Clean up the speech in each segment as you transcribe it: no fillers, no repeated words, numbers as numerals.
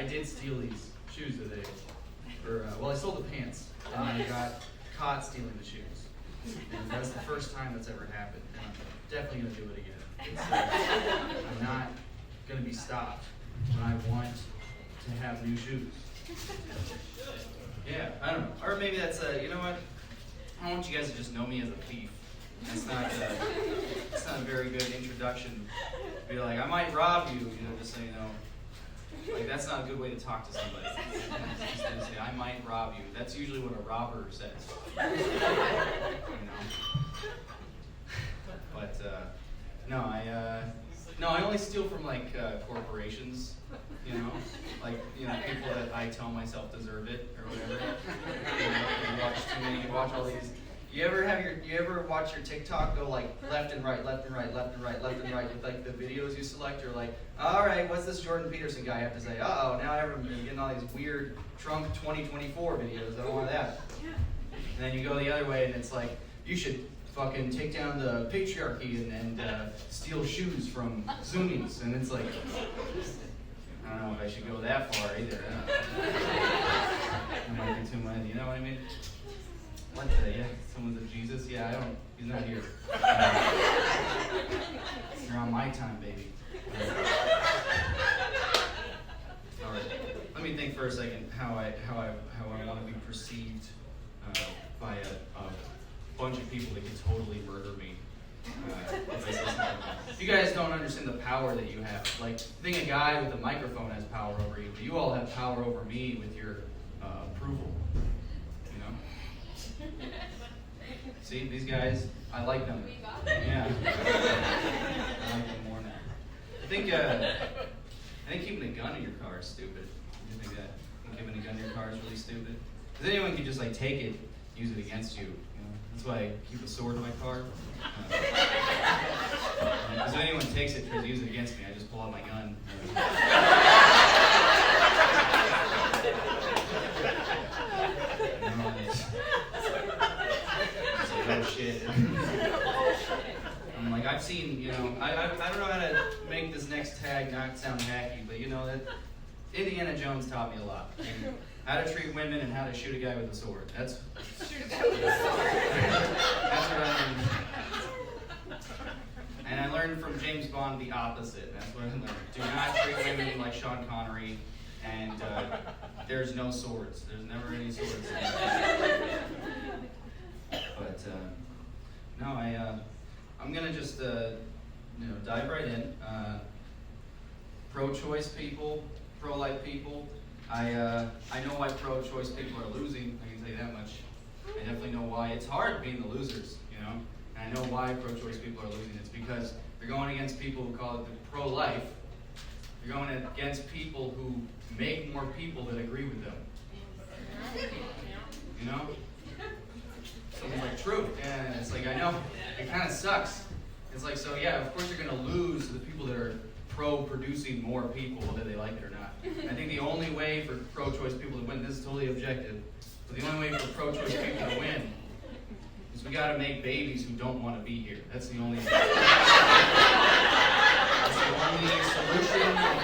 I did steal these shoes today. I sold the pants, and I got caught stealing the shoes. And that's the first time that's ever happened. And I'm definitely going to do it again. I'm not going to be stopped when I want to have new shoes. Yeah, I don't know. Or maybe that's, you know what? I don't want you guys to just know me as a thief. That's not a very good introduction. Be like, I might rob you, just so you know. Like, that's not a good way to talk to somebody. Just to say, I might rob you. That's usually what a robber says. But, no, I only steal from, like, corporations, people that I tell myself deserve it, or whatever. You watch all these. You ever watch your TikTok go like left and right, left and right, left and right, left and right with like the videos you select? You're like, all right, what's this Jordan Peterson guy have to say? Uh-oh, now everyone's getting all these weird Trump 2024 videos. I don't want that. And then you go the other way and it's like, you should fucking take down the patriarchy and steal shoes from Zoomies. And it's like, I don't know if I should go that far either. That might be too much, you know what I mean? What the, yeah, someone's a Jesus? Yeah, he's not here. You're on my time, baby. All right, let me think for a second how I want to be perceived by a bunch of people that could totally murder me. If I say something like that. You guys don't understand the power that you have. Like, I think a guy with a microphone has power over you, but you all have power over me with your approval. See, these guys, I like them. Yeah. I like them more now. I think keeping a gun in your car is stupid. Do you think that? Keeping a gun in your car is really stupid? Because anyone can just like take it, use it against you. That's why I keep a sword in my car. Because if anyone takes it, tries to use it against me, I just pull out my gun. Oh shit. I'm like, I've seen, I don't know how to make this next tag not sound hacky, but that Indiana Jones taught me a lot. How to treat women and how to shoot a guy with a sword. That's what I learned. And I learned from James Bond the opposite. That's what I learned. Do not treat women like Sean Connery, and there's no swords. There's never any swords. But no, I'm gonna just dive right in. Pro-choice people, pro-life people. I know why pro-choice people are losing. I can tell you that much. I definitely know why. It's hard being the losers, And I know why pro-choice people are losing. It's because they're going against people who call it the pro-life. They're going against people who make more people that agree with them. Someone's like, true. And it's like, I know, it kind of sucks. It's like, so yeah, of course you're going to lose to the people that are pro-producing more people, whether they like it or not. I think the only way for pro-choice people to win, this is totally objective, but the only way for pro-choice people to win is we got to make babies who don't want to be here. That's the only solution we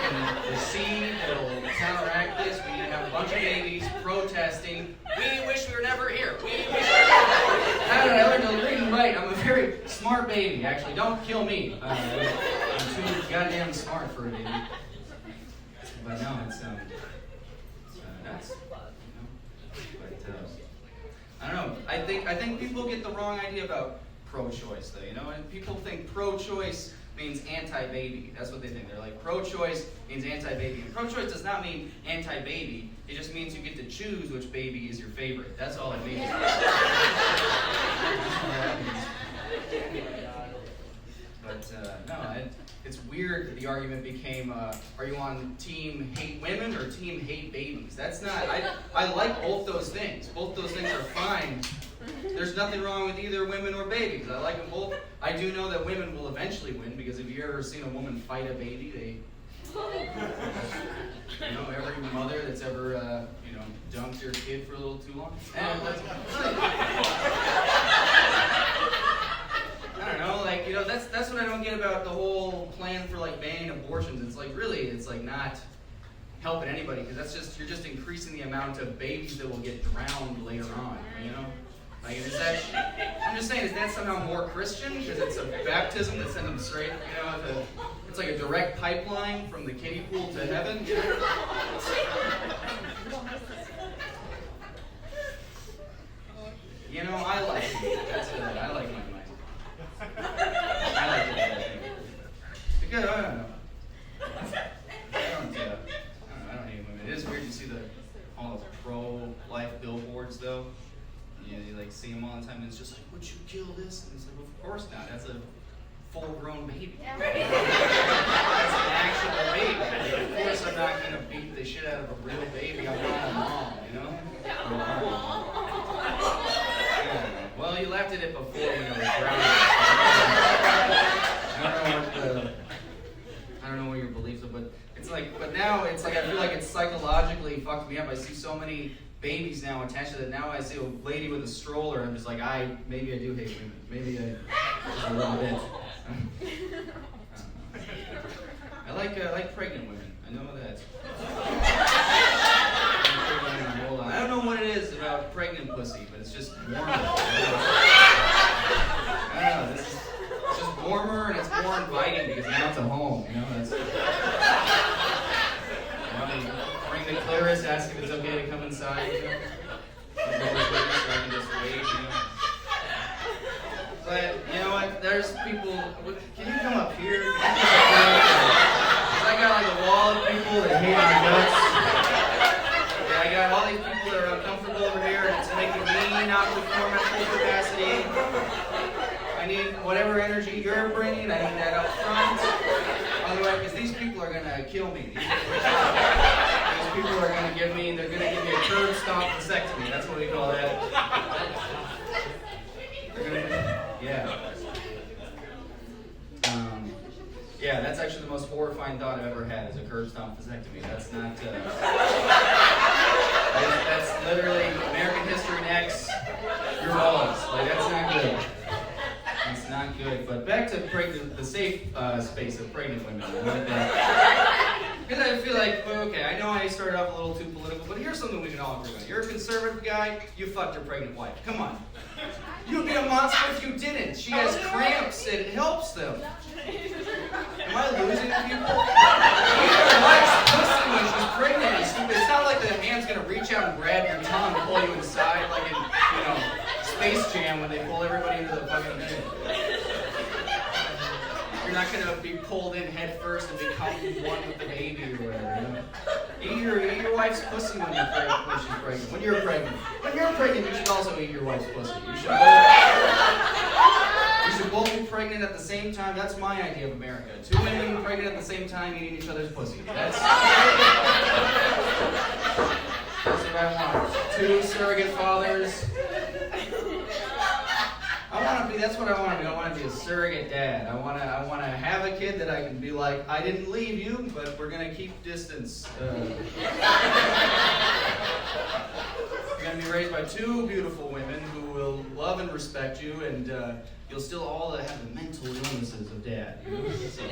can receive that'll counteract this. We need to have a bunch of babies protesting. We wish we were never here. We wish we were never here. I learned to read and write. I'm a very smart baby, actually. Don't kill me. I'm too goddamn smart for a baby. But no, it's nuts. But I don't know. I think people get the wrong idea about pro-choice, though. And people think pro-choice means anti-baby. That's what they think. They're like, pro-choice means anti-baby. And pro-choice does not mean anti-baby. It just means you get to choose which baby is your favorite. That's all it means. But no, it's weird that the argument became, are you on team hate women or team hate babies? That's not, I like both those things. Both those things are fine. There's nothing wrong with either women or babies. I like them both. I do know that women will eventually win, because if you've ever seen a woman fight a baby, every mother that's ever, dumped her kid for a little too long. And I don't know, that's what I don't get about the whole plan for, banning abortions. It's really, it's not, helping anybody, because you're just increasing the amount of babies that will get drowned later on, you know? Like, I'm just saying, is that somehow more Christian? Because it's a baptism that sends them straight, you know, it's like a direct pipeline from the kiddie pool to heaven. You know? You know, I like it. That's good. I like my mind. I like it. Because, I don't know. I don't hate women. It is weird to see all the pro-life billboards, though. You like see them all the time, and it's just like, would you kill this? And it's like, well, of course not. That's a full-grown baby. That's an actual baby. Of course I'm not going to beat the shit out of a real baby. I want a mom, you know? Well, you laughed at it before when it was drowning. I don't know what your beliefs are, but now it's like I feel like it's psychologically fucked me up. I see so many babies now attached to that. Now I see a lady with a stroller. I'm just like, maybe I do hate women. Maybe just a little bit. I like pregnant women. I know that. I don't know what it is about pregnant pussy, but it's just warmer. I don't know. It's just warmer and it's more inviting because now it's a home. You know, bring the clitoris, ask if it's okay to come inside. You know? So I can just wait. You know. But you know what? There's people. Can you come up here? I got like a wall of people that hate my guts. Yeah, I got all these people that are uncomfortable over here, and it's making me not perform at full capacity. I need whatever energy you're bringing. I need that up front. Otherwise, because these people are gonna kill me. These people are gonna give me. They're gonna give me a curb stomp vasectomy. That's what we call that. Yeah. Yeah, that's actually the most horrifying thought I've ever had, is a curb stomp vasectomy. That's not, that's literally American History Next, your balls. Like, that's not good. It's not good. But back to the safe space of pregnant women. Because I feel like, well, okay, I know I started off a little too political, but here's something we can all agree on. You're a conservative guy, you fucked your pregnant wife. Come on. You'd be a monster if you didn't. She has cramps, it helps them. Am I losing people? Your wife's pussy when she's pregnant is stupid. It's not like the hand's gonna reach out and grab your tongue and pull you inside like in, Space Jam when they pull everybody into the fucking thing. You're not gonna be pulled in head first and become one with the baby or whatever, Eat your wife's pussy when she's pregnant. When you're pregnant, you should also eat your wife's pussy. You should both be pregnant at the same time. That's my idea of America. 2 women pregnant at the same time eating each other's pussy. That's what I want. 2 surrogate fathers. That's what I want to be. I want to be a surrogate dad. I want to have a kid that I can be like, I didn't leave you, but we're going to keep distance. You're going to be raised by 2 beautiful women who will love and respect you, and you'll still all have the mental illnesses of dad. You know? So,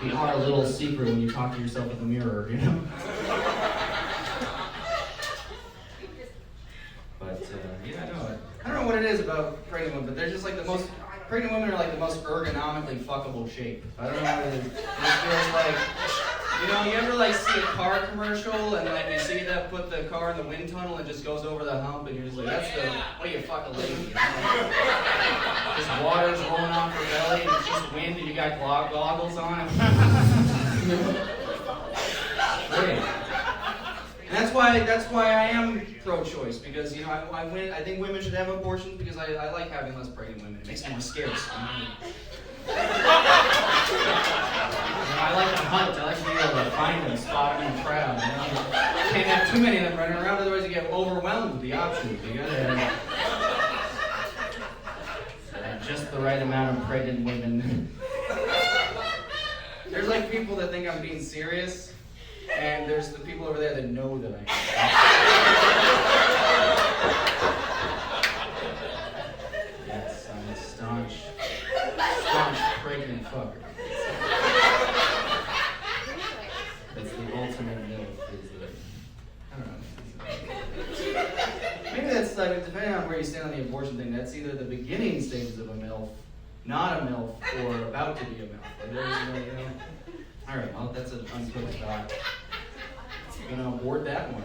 be our little secret when you talk to yourself in the mirror, you know? But, I don't know what it is about pregnant women, but they're just like pregnant women are like the most ergonomically fuckable shape. I don't know what it is. It feels like, you ever see a car commercial and you see that put the car in the wind tunnel and just goes over the hump and you're just like, what do you fuck a lady? Just water's rolling off her belly and it's just wind and you got goggles on. Great. And that's why I am pro-choice, because I think women should have abortions because I like having less pregnant women. It makes me more scarce. I like to hunt. I like to be able to find them, spot them in the crowd. You can't have too many of them running around, otherwise you get overwhelmed with the options. You gotta have just the right amount of pregnant women. There's people that think I'm being serious. And there's the people over there that know that I am. Yes, I'm a staunch pregnant fucker. That's the ultimate milk. on where you stand on the abortion thing. That's either the beginning stages of a MILF, not a MILF, or about to be a MILF. Like, all right, well, that's an uncooked thought. I'm gonna abort that one.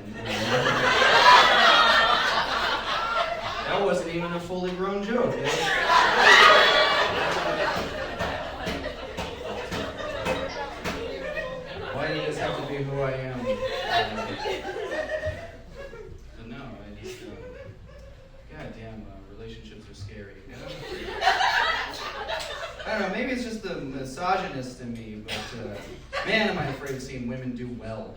That wasn't even a fully grown joke. Why do you just have to be who I am? No, I just, goddamn, relationships are scary. You know? I don't know, maybe it's just the misogynist in me, but man, am I afraid of seeing women do well.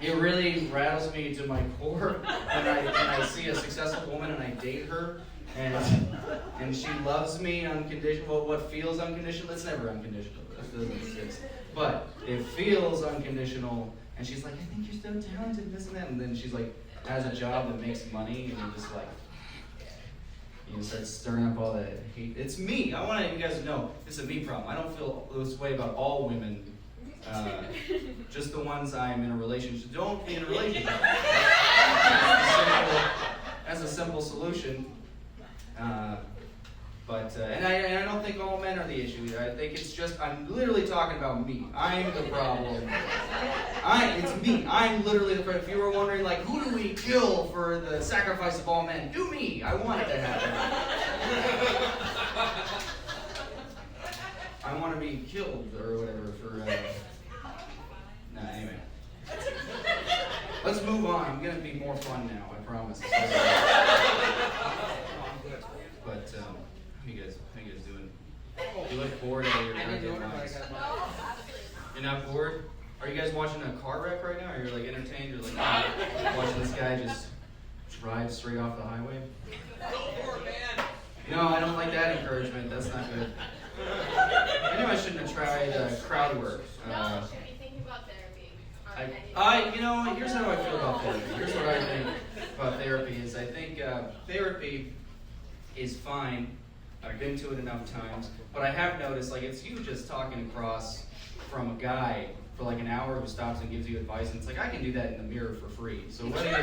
It really rattles me to my core when I see a successful woman and I date her, and she loves me unconditional. Well, what feels unconditional? It's never unconditional. That doesn't exist. But it feels unconditional, and she's like, I think you're so talented, this and that, and then she's like, has a job that makes money, and you're just like, you start stirring up all that hate. It's me. I want you guys to know this is a me problem. I don't feel this way about all women. Just the ones I'm in a relationship. Don't be in a relationship. That's a simple solution. And I don't think all men are the issue either. I think it's just, I'm literally talking about me. I'm the problem. It's me. I'm literally the problem. If you were wondering, like, who do we kill for the sacrifice of all men? Do me. I want it to happen. I want to be killed or whatever for, anyway. Let's move on. I'm going to be more fun now, I promise. But, how you guys doing? You look bored out of your goddamn minds. You're not bored? Are you guys watching a car wreck right now? Or you're like entertained? You're like watching this guy just drive straight off the highway? Go for it, man! No, I don't like that encouragement. That's not good. I knew I shouldn't have tried crowd work. No, should be thinking about therapy. Here's how I feel about therapy. Here's what I think about therapy is I think therapy is fine. I've been to it enough times, but I have noticed, like, it's you just talking across from a guy for like an hour who stops and gives you advice, and it's like, I can do that in the mirror for free. So what do you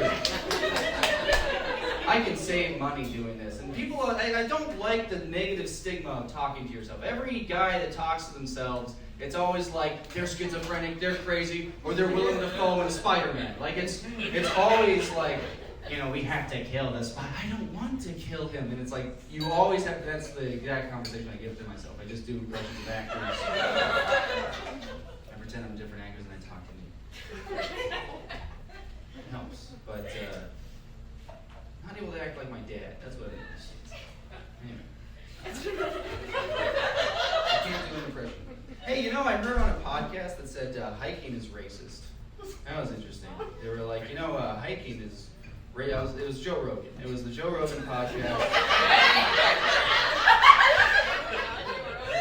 I can save money doing this. And people, I don't like the negative stigma of talking to yourself. Every guy that talks to themselves, it's always like, they're schizophrenic, they're crazy, or they're willing to fall in Spider-Man. Like, it's always like, you know, we have to kill this, but I don't want to kill him. And it's like, you always have to, that's the exact conversation I give to myself. I just do impressions of actors. I pretend I'm different actors and I talk to me. It helps, but not able to act like my dad. That's what it is. Anyway. I can't do an impression. Hey, you know, I heard on a podcast that said hiking is racist. That was interesting. They were like, you know, hiking is... It was Joe Rogan. It was the Joe Rogan podcast.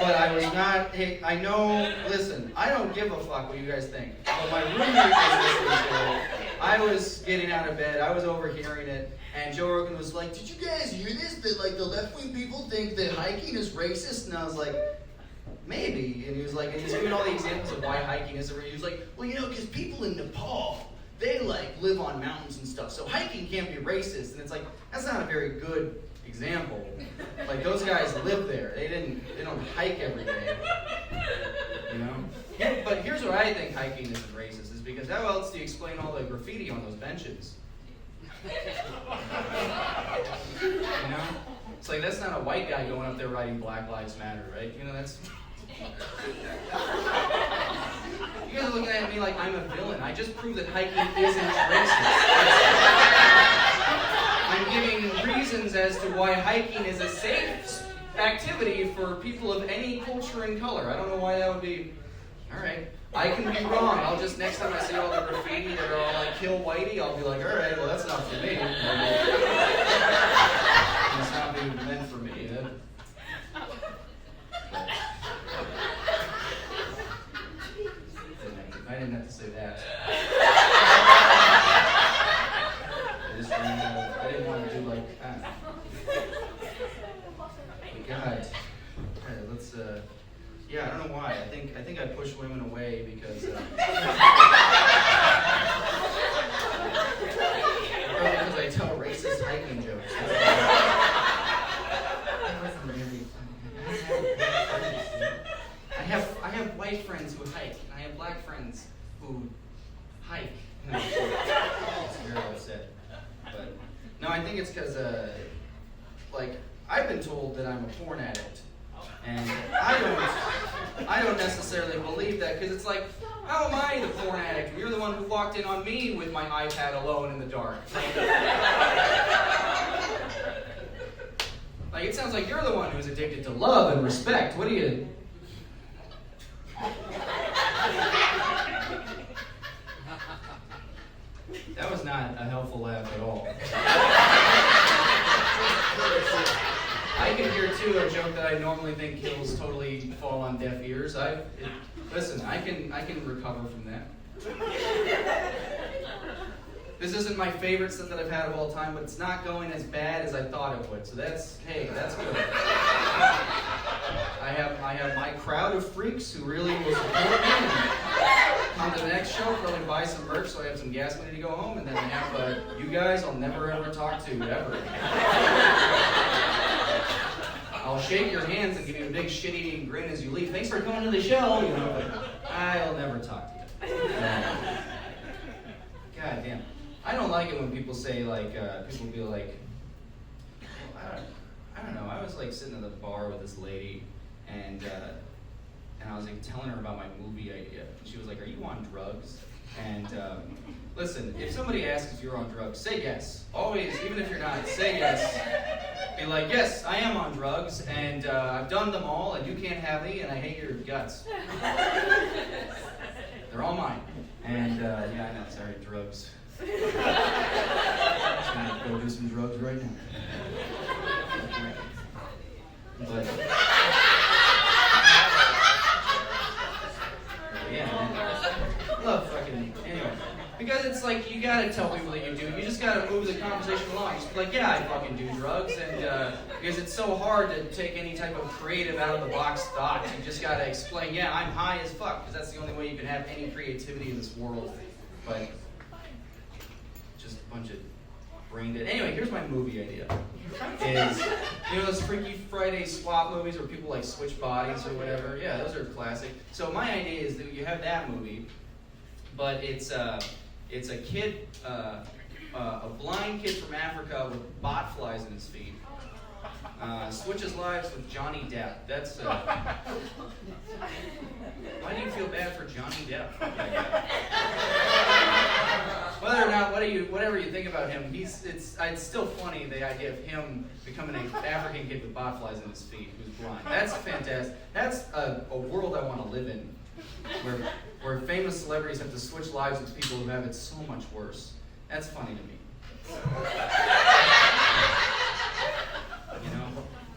But I was not, hey, I know, listen, I don't give a fuck what you guys think. But my roommate was listening to it. I was getting out of bed, I was overhearing it, and Joe Rogan was like, did you guys hear this? That, like, the left-wing people think that hiking is racist? And I was like, maybe. And he was like, and he's giving all the examples of why hiking is racist. He was like, well, you know, because people in Nepal, they like live on mountains and stuff, so hiking can't be racist. And it's like, that's not a very good example. Like, those guys live there. They don't hike every day. You know? But here's what I think hiking isn't racist, is because how else do you explain all the graffiti on those benches? You know? It's like, that's not a white guy going up there writing Black Lives Matter, right? You know, that's... You guys are looking at me like I'm a villain. I just proved that hiking isn't racist. I'm giving reasons as to why hiking is a safe activity for people of any culture and color. I don't know why that would be. All right. I can be wrong. I'll just, next time I see all the graffiti that are all like, kill Whitey, I'll be like, all right, well, that's not for me. It's not meant for me. I didn't have to say that. I didn't want to do like, God. Alright, let's, yeah, I don't know why. I think I push women away because, have white friends who hike, and I have black friends who hike. No, it's very upset. But no, I think it's because, like, I've been told that I'm a porn addict, and I don't necessarily believe that, because it's like, how am I the porn addict? You're the one who walked in on me with my iPad alone in the dark. Like, it sounds like you're the one who's addicted to love and respect. What do you... That was not a helpful laugh at all. I can hear, too, a joke that I normally think kills totally fall on deaf ears. Listen, I can recover from that. This isn't my favorite set that I've had of all time, but it's not going as bad as I thought it would. So that's good. I have my crowd of freaks who really will support me and come to the next show, probably buy some merch so I have some gas money to go home, and then I have you guys I'll never ever talk to, ever. I'll shake your hands and give you a big shit-eating grin as you leave. Thanks for coming to the show, but I'll never talk to you. God damn. I don't like it when people say, like, people be like, well, I don't know, I was, like, sitting at the bar with this lady, and I was, like, telling her about my movie idea, and she was like, are you on drugs? And, listen, if somebody asks if you're on drugs, say yes. Always, even if you're not, say yes. Be like, yes, I am on drugs, and I've done them all, and you can't have me, and I hate your guts. They're all mine. And, yeah, I know, sorry, drugs. I'm just gonna go do some drugs right now. But yeah, man. Love fucking anyway. Because it's like you gotta tell people that you do. You just gotta move the conversation along. Just be like, yeah, I fucking do drugs, and because it's so hard to take any type of creative out of the box thought. You just gotta explain, yeah, I'm high as fuck, because that's the only way you can have any creativity in this world. But just a bunch of brain dead. Anyway, here's my movie idea. Is, you know those Freaky Friday swap movies where people like switch bodies or whatever? Yeah, those are classic. So my idea is that you have that movie, but it's a kid, a blind kid from Africa with botflies in his feet. Switches lives with Johnny Depp. That's why do you feel bad for Johnny Depp? Whether or not, whatever you think about him, it's still funny, the idea of him becoming an African kid with botflies in his feet who's blind. That's fantastic. That's a world I want to live in, where famous celebrities have to switch lives with people who have it so much worse. That's funny to me. You know,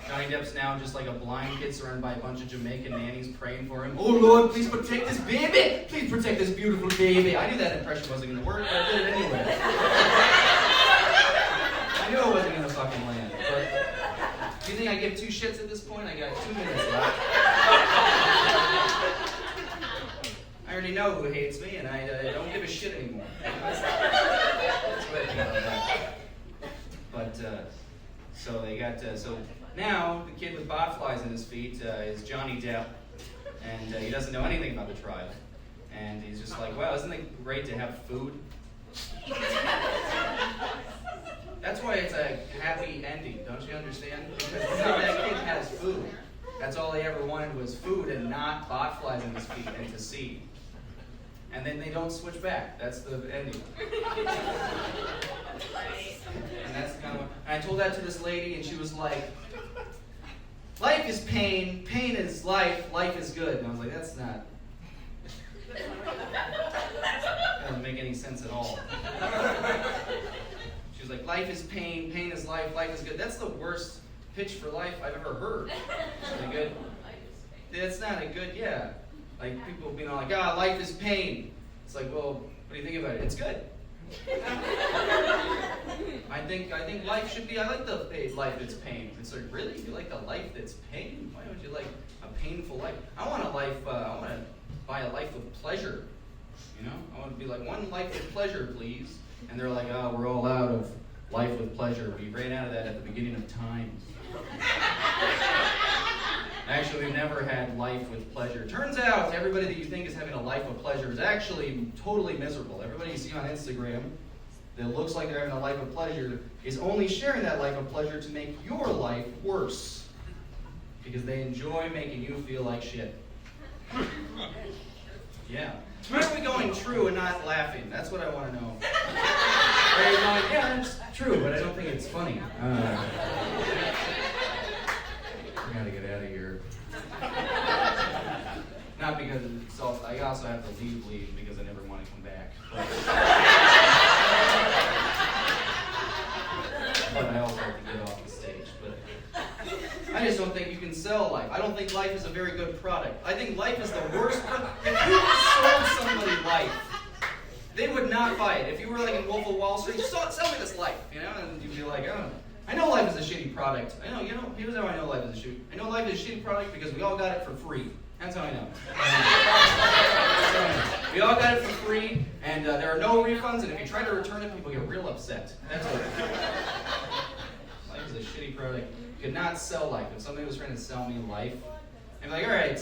Johnny Depp's now just like a blind kid surrounded by a bunch of Jamaican nannies praying for him. Oh Lord, please protect this baby! Please protect this beautiful baby! I knew that impression wasn't going to work, but I did it anyway. I knew it wasn't going to fucking land. But do you think I give two shits at this point? I got 2 minutes left. I already know who hates me, and I don't give a shit anymore. That's what I think about that. But, so they got, so now the kid with botflies in his feet is Johnny Depp, and he doesn't know anything about the trial. And he's just like, well, isn't it great to have food? That's why it's a happy ending, don't you understand? Because that kid has food. That's all he ever wanted was food and not botflies in his feet and to see. And then they don't switch back. That's the ending. And that's the kind of. And I told that to this lady, and she was like, "Life is pain. Pain is life. Life is good." And I was like, "That's not. That doesn't make any sense at all." She was like, "Life is pain. Pain is life. Life is good." That's the worst pitch for life I've ever heard. Is it good? That's not a good. Yeah. Like people being all like, life is pain. It's like, well, what do you think about it? It's good. I think life should be. I like the life that's pain. It's like, really? You like the life that's pain? Why would you like a painful life? I want a life. I want to buy a life with pleasure. You know, I want to be like, one life with pleasure, please. And they're like, oh, we're all out of life with pleasure. We ran out of that at the beginning of time. Actually, we've never had life with pleasure. Turns out everybody that you think is having a life of pleasure is actually totally miserable. Everybody you see on Instagram that looks like they're having a life of pleasure is only sharing that life of pleasure to make your life worse. Because they enjoy making you feel like shit. Yeah. Why are we going true and not laughing? That's what I want to know. Are you going, yeah, it's true, but I don't think it's funny. I gotta get out of here. Not because it's all, I also have to leave because I never want to come back. But I also have to get off the stage. But I just don't think you can sell life. I don't think life is a very good product. I think life is the worst product. If you sold somebody life, they would not buy it. If you were like in Wolf of Wall Street, just sell me this life, and you'd be like, oh, I know life is a shitty product. Here's how I know life is a shitty. I know life is a shitty product because we all got it for free. That's how I know. We all got it for free, and there are no refunds, and if you try to return it, people get real upset. That's what life is a shitty product. You could not sell life. If somebody was trying to sell me life, I'd be like, all right,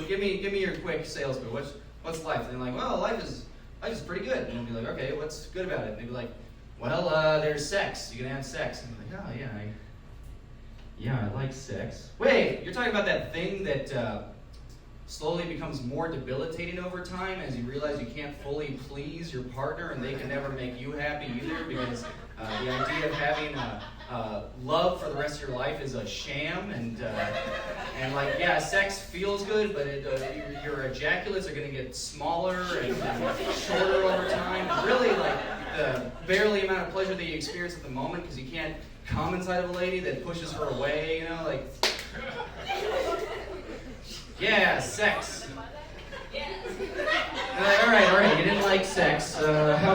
give me your quick sales pitch. What's life? And they're like, well, life is pretty good. And I'd be like, okay, what's good about it? And they'd be like, well, there's sex. You can have sex. And I'm like, oh, yeah, I like sex. Wait, you're talking about that thing that slowly becomes more debilitating over time as you realize you can't fully please your partner and they can never make you happy either because the idea of having love for the rest of your life is a sham and like, yeah, sex feels good, but your ejaculates are going to get smaller and shorter over time. And really, like, the barely amount of pleasure that you experience at the moment because you can't come inside of a lady that pushes her away, like... Yeah, sex. All right. You didn't like sex. How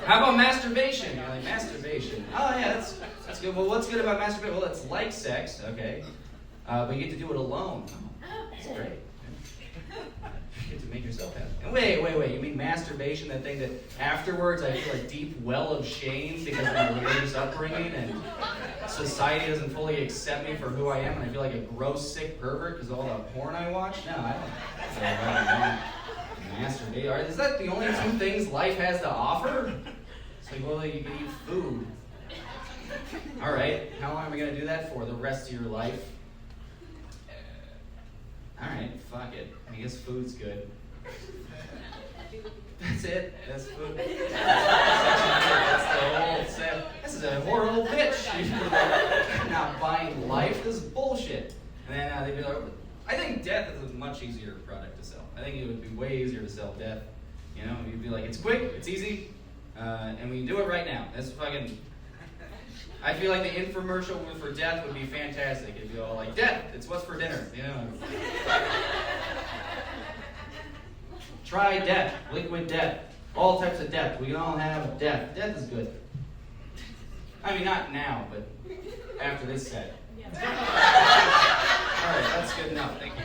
about masturbation? You're like, masturbation. Oh yeah, that's good. Well, what's good about masturbation? Well, it's like sex, okay, but you get to do it alone. Oh, that's great. You get to make yourself happy. And wait. You mean masturbation? That thing that afterwards I feel a deep well of shame because of my religious upbringing and society doesn't fully accept me for who I am, and I feel like a gross, sick pervert because of all the porn I watch? No, I don't. Masturbate. Is that the only two things life has to offer? It's like, well, you can eat food. All right, how long am I going to do that for? The rest of your life? All right, fuck it. I guess food's good. That's it. That's food. That's the whole set. This is a horrible pitch. You're not buying life. This is bullshit. And then they'd be like, I think death is a much easier product to sell. I think it would be way easier to sell death. You'd be like, it's quick, it's easy, and we can do it right now. That's fucking... I feel like the infomercial for death would be fantastic. It'd be all like, death, it's what's for dinner, Try death, liquid death, all types of death. We can all have death. Death is good. I mean, not now, but after this set. All right, that's good enough. Thank you.